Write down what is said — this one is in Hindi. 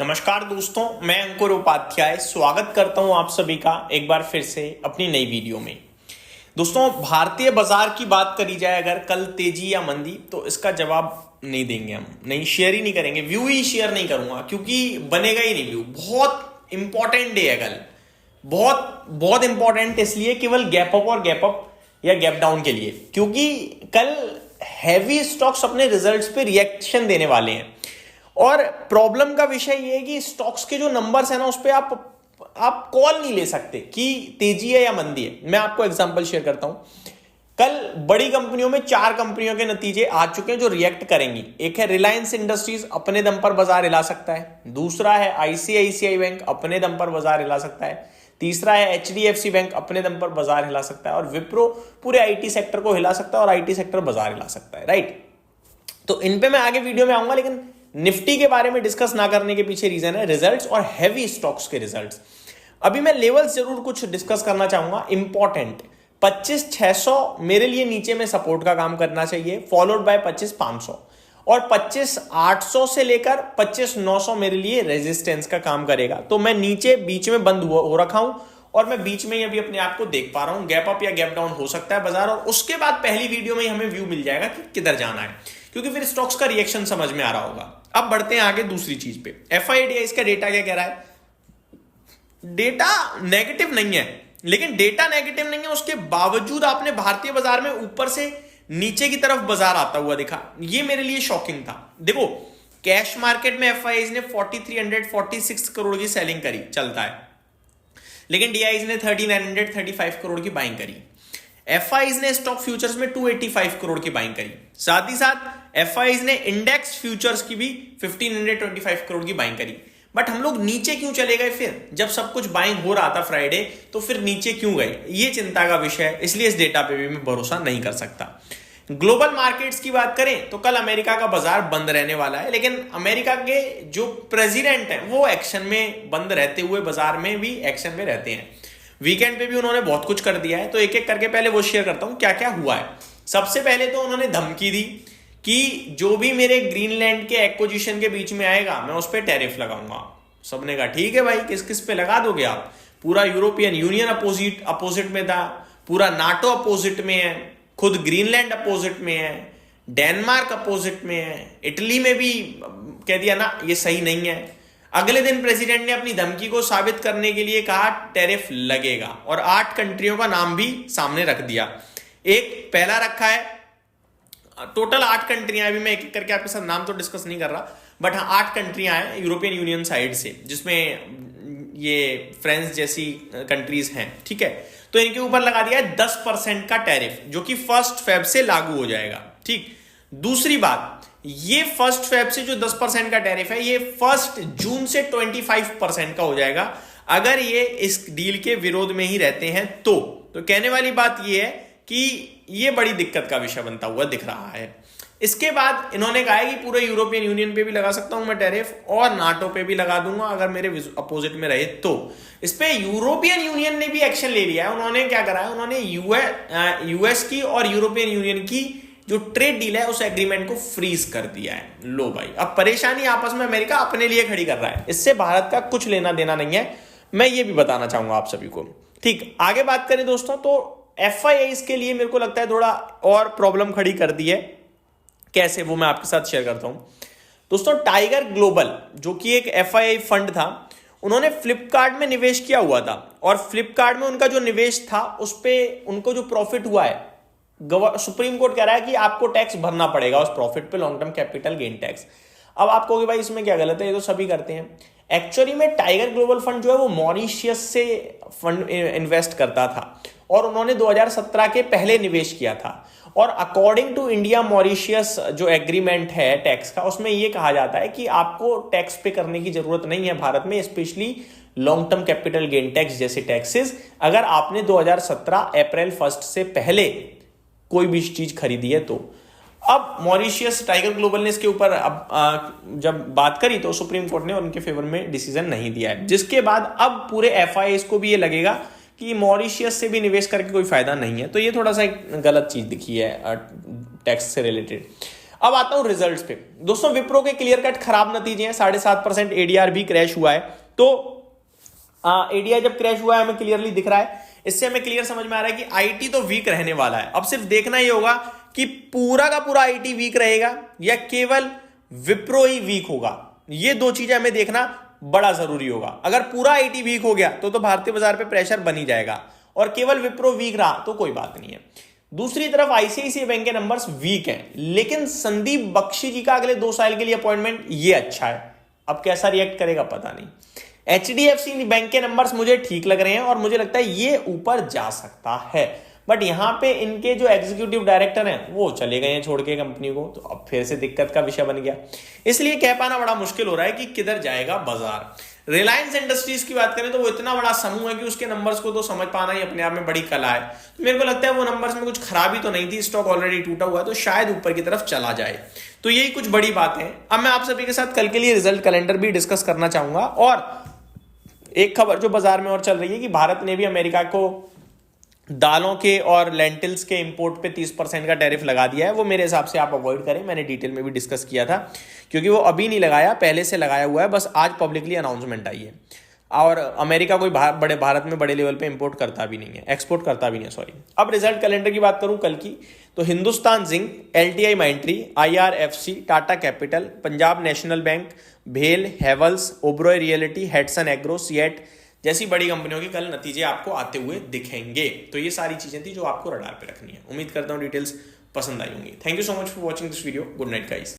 नमस्कार दोस्तों, मैं अंकुर उपाध्याय स्वागत करता हूं आप सभी का एक बार फिर से अपनी नई वीडियो में। दोस्तों, भारतीय बाजार की बात करी जाए अगर कल तेजी या मंदी, तो इसका जवाब नहीं देंगे, हम नहीं शेयर ही नहीं करेंगे, व्यू ही शेयर नहीं करूंगा क्योंकि बनेगा ही नहीं व्यू। बहुत इंपॉर्टेंट डे है कल, बहुत बहुत इंपॉर्टेंट इसलिए केवल गैप अप और गैप अप या गैप डाउन के लिए, क्योंकि कल हैवी स्टॉक्स अपने रिजल्ट्स पे रिएक्शन देने वाले हैं। और प्रॉब्लम का विषय ये है कि स्टॉक्स के जो नंबर्स है ना, उस पर आप कॉल नहीं ले सकते कि तेजी है या मंदी है। मैं आपको एग्जांपल शेयर करता हूं। कल बड़ी कंपनियों में 4 कंपनियों के नतीजे आ चुके हैं जो रिएक्ट करेंगी। एक है रिलायंस इंडस्ट्रीज, अपने दम पर बाजार हिला सकता है। दूसरा है आईसीआईसीआई बैंक, अपने दम पर बाजार हिला सकता है। तीसरा है एचडीएफसी बैंक, अपने दम पर बाजार हिला सकता है। और विप्रो पूरे आईटी सेक्टर को हिला सकता है और आईटी सेक्टर बाजार हिला सकता है, राइट। तो इन पे मैं आगे वीडियो में आऊंगा, लेकिन निफ्टी के बारे में डिस्कस ना करने के पीछे रीजन है रिजल्ट्स और हैवी स्टॉक्स के रिजल्ट्स। अभी मैं लेवल्स जरूर कुछ डिस्कस करना चाहूंगा इंपॉर्टेंट। 25,600 मेरे लिए नीचे में सपोर्ट का काम करना चाहिए, फॉलोड बाय 25,500 और 25,800 से लेकर 25,900 मेरे लिए रेजिस्टेंस का काम करेगा। तो मैं नीचे बीच में बंद हो रखा हूं और मैं बीच में ही अभी अपने आप को देख पा रहा हूं। गैप अप या गैप डाउन हो सकता है बाजार, और उसके बाद पहली वीडियो में ही हमें व्यू मिल जाएगा कि किधर जाना है, क्योंकि फिर स्टॉक्स का रिएक्शन समझ में आ रहा होगा। अब बढ़ते हैं आगे दूसरी चीज पे। एफआईडीआई का डेटा क्या कह रहा है? डेटा नेगेटिव नहीं है, लेकिन डेटा नेगेटिव नहीं है उसके बावजूद आपने भारतीय बाजार में ऊपर से नीचे की तरफ बाजार आता हुआ देखा। ये मेरे लिए शॉकिंग था। देखो, कैश मार्केट में एफआईआईज ने 4346 करोड़ की सेलिंग करी, चलता है, लेकिन डीआईज ने 3935 करोड़ की बाइंग करी। एफआईज ने स्टॉक फ्यूचर्स में 285 करोड़ की बाइंग करी। साथ ही साथ एफआईज ने इंडेक्स फ्यूचर्स की भी 1525 करोड़ की बाइंग करी। बट हम लोग नीचे क्यों चले गए? फिर जब सब कुछ बाइंग हो रहा था फ्राइडे, तो फिर नीचे क्यों गए? ये चिंता का विषय है, इसलिए इस डेटा पे भी मैं भरोसा नहीं कर सकता। ग्लोबल मार्केट्स की बात करें तो कल अमेरिका का बाजार बंद रहने वाला है, लेकिन अमेरिका के जो प्रेसिडेंट हैं वो एक्शन में बंद रहते हुए बाजार में भी एक्शन में रहते हैं। वीकेंड पे भी उन्होंने बहुत कुछ कर दिया है, तो एक एक करके पहले वो शेयर करता हूं क्या क्या हुआ है। सबसे पहले तो उन्होंने धमकी दी कि जो भी मेरे ग्रीनलैंड के एक्विजिशन के बीच में आएगा मैं उस पर टैरिफ लगाऊंगा। सबने कहा ठीक है भाई, किस किस पे लगा दोगे आप? पूरा यूरोपियन यूनियन अपोजिट में था, पूरा नाटो अपोजिट में है, खुद ग्रीनलैंड अपोजिट में है, डेनमार्क अपोजिट में है, इटली में भी कह दिया ना ये सही नहीं है। अगले दिन प्रेसिडेंट ने अपनी धमकी को साबित करने के लिए कहा टैरिफ लगेगा, और 8 कंट्रियों का नाम भी सामने रख दिया। एक पहला रखा है, टोटल 8 कंट्रियां, अभी मैं एक एक करके आपके साथ नाम तो डिस्कस नहीं कर रहा, बट हाँ 8 कंट्रियां हैं यूरोपियन यूनियन साइड से, जिसमें ये फ्रांस जैसी कंट्रीज हैं, ठीक है। तो इनके ऊपर लगा दिया है 10% का टैरिफ, जो कि 1 फेब से लागू हो जाएगा, ठीक। दूसरी बात, ये 1 फेब से जो 10% का टैरिफ है, ये 1 जून से 25% का हो जाएगा अगर ये इस डील के विरोध में ही रहते हैं तो कहने वाली बात ये है कि ये बड़ी दिक्कत का विषय बनता हुआ दिख रहा है। इसके बाद इन्होंने कहा है कि पूरे यूरोपियन यूनियन पे भी लगा सकता हूं मैं टैरिफ, और नाटो पे भी लगा दूंगा अगर मेरे अपोजिट में रहे तो। इस पे यूरोपियन यूनियन ने भी एक्शन ले लिया है। उन्होंने क्या करा है, उन्होंने यूएस की और यूरोपियन यूनियन की जो ट्रेड डील है उस एग्रीमेंट को फ्रीज कर दिया है। लो भाई, अब परेशानी आपस में अमेरिका अपने लिए खड़ी कर रहा है, इससे भारत का कुछ लेना देना नहीं है, मैं ये भी बताना चाहूंगा आप सभी को, ठीक। आगे बात करें दोस्तों, तो एफआईआईज के लिए मेरे को लगता है थोड़ा और प्रॉब्लम खड़ी कर दी है। कैसे, वो मैं आपके साथ शेयर करता हूं दोस्तों। टाइगर ग्लोबल, जो कि एक एफआईआई फंड था, उन्होंने फ्लिपकार्ट में निवेश किया हुआ था, और फ्लिपकार्ट में उनका जो निवेश था उस पर उनको जो प्रॉफिट हुआ है, सुप्रीम कोर्ट कह रहा है कि आपको टैक्स भरना पड़ेगा उस प्रॉफिट पे, long term capital gain tax. अब आप कहोगे भाई इसमें क्या गलत है, ये तो सभी करते हैं। एक्चुअली में टाइगर ग्लोबल फंड जो है वो मॉरिशियस से फंड इन्वेस्ट करता था, और उन्होंने 2017 के पहले निवेश किया था। और अकॉर्डिंग टू इंडिया मॉरिशियस जो एग्रीमेंट है टैक्स का, उसमें यह कहा जाता है कि आपको टैक्स पे करने की जरूरत नहीं है भारत में, specially long term capital gain tax जैसे टैक्सेस, अगर आपने 2017 अप्रैल 1 से पहले कोई भी चीज खरीदी है तो। अब मॉरिशियस टाइगर ग्लोबल ने इसके ऊपर जब बात करी तो सुप्रीम कोर्ट ने उनके फेवर में डिसीजन नहीं दिया है, जिसके बाद अब पूरे एफआईआईज को भी ये लगेगा कि मॉरिशियस से भी निवेश करके कोई फायदा नहीं है। तो ये थोड़ा सा एक गलत चीज दिखी है टैक्स से रिलेटेड। अब आता हूं रिजल्ट्स पे। दोस्तों विप्रो के क्लियर कट खराब नतीजे हैं, 7.5% एडीआर भी क्रैश हुआ है। तो एडीआर जब क्रैश हुआ है हमें क्लियरली दिख रहा है, इससे हमें क्लियर समझ में आ रहा है कि आईटी तो वीक रहने वाला है। अब सिर्फ देखना ही होगा कि पूरा का पूरा आईटी वीक रहेगा या केवल विप्रो ही वीक होगा। ये दो चीजें हमें देखना बड़ा जरूरी होगा। अगर पूरा आईटी वीक हो गया तो भारतीय बाजार पे प्रेशर बन ही जाएगा, और केवल विप्रो वीक रहा तो कोई बात नहीं है। दूसरी तरफ आईसीआईसीआई बैंक के नंबर्स वीक हैं, लेकिन संदीप बख्शी जी का अगले 2 साल के लिए अपॉइंटमेंट ये अच्छा है। अब कैसा रिएक्ट करेगा पता नहीं। एचडीएफसी बैंक के नंबर्स मुझे ठीक लग रहे हैं और मुझे लगता है ये ऊपर जा सकता है, बट यहां पे इनके जो एग्जीक्यूटिव डायरेक्टर हैं वो चले गए हैं छोड़ के कंपनी को, तो अब फिर से दिक्कत का विषय बन गया। इसलिए कह पाना बड़ा मुश्किल हो रहा है कि किधर जाएगा बाजार। रिलायंस इंडस्ट्रीज की बात करें तो वो इतना बड़ा समूह है कि उसके नंबर्स को तो समझ पाना ही अपने आप में बड़ी कला है। तो मेरे को लगता है वो नंबर्स में कुछ खराबी तो नहीं थी, स्टॉक ऑलरेडी टूटा हुआ है, तो शायद ऊपर की तरफ चला जाए। तो यही कुछ बड़ी बात है। अब मैं आप सभी के साथ कल के लिए रिजल्ट कैलेंडर भी डिस्कस करना चाहूंगा, और एक खबर जो बाजार में और चल रही है कि भारत ने भी अमेरिका को दालों के और लेंटिल्स के इंपोर्ट पे 30% का टैरिफ लगा दिया है। वो मेरे हिसाब से आप अवॉइड करें, मैंने डिटेल में भी डिस्कस किया था, क्योंकि वो अभी नहीं लगाया, पहले से लगाया हुआ है, बस आज पब्लिकली अनाउंसमेंट आई है। और अमेरिका कोई भारत में बड़े लेवल पे इंपोर्ट करता भी नहीं है, एक्सपोर्ट करता भी नहीं है, सॉरी। अब रिजल्ट कैलेंडर की बात करूं कल की, तो Hindustan zinc, LTI Mindtree, IRFC, Tata capital, Punjab national bank, भेल, हेवल्स, ओबरॉय रियलिटी, हेडसन एग्रो, सीएट जैसी बड़ी कंपनियों के कल नतीजे आपको आते हुए दिखेंगे। तो ये सारी चीजें थी जो आपको रडार पे रखनी है। उम्मीद करता हूं डिटेल्स पसंद आई होंगी। Thank you so much for watching this video. Good night guys.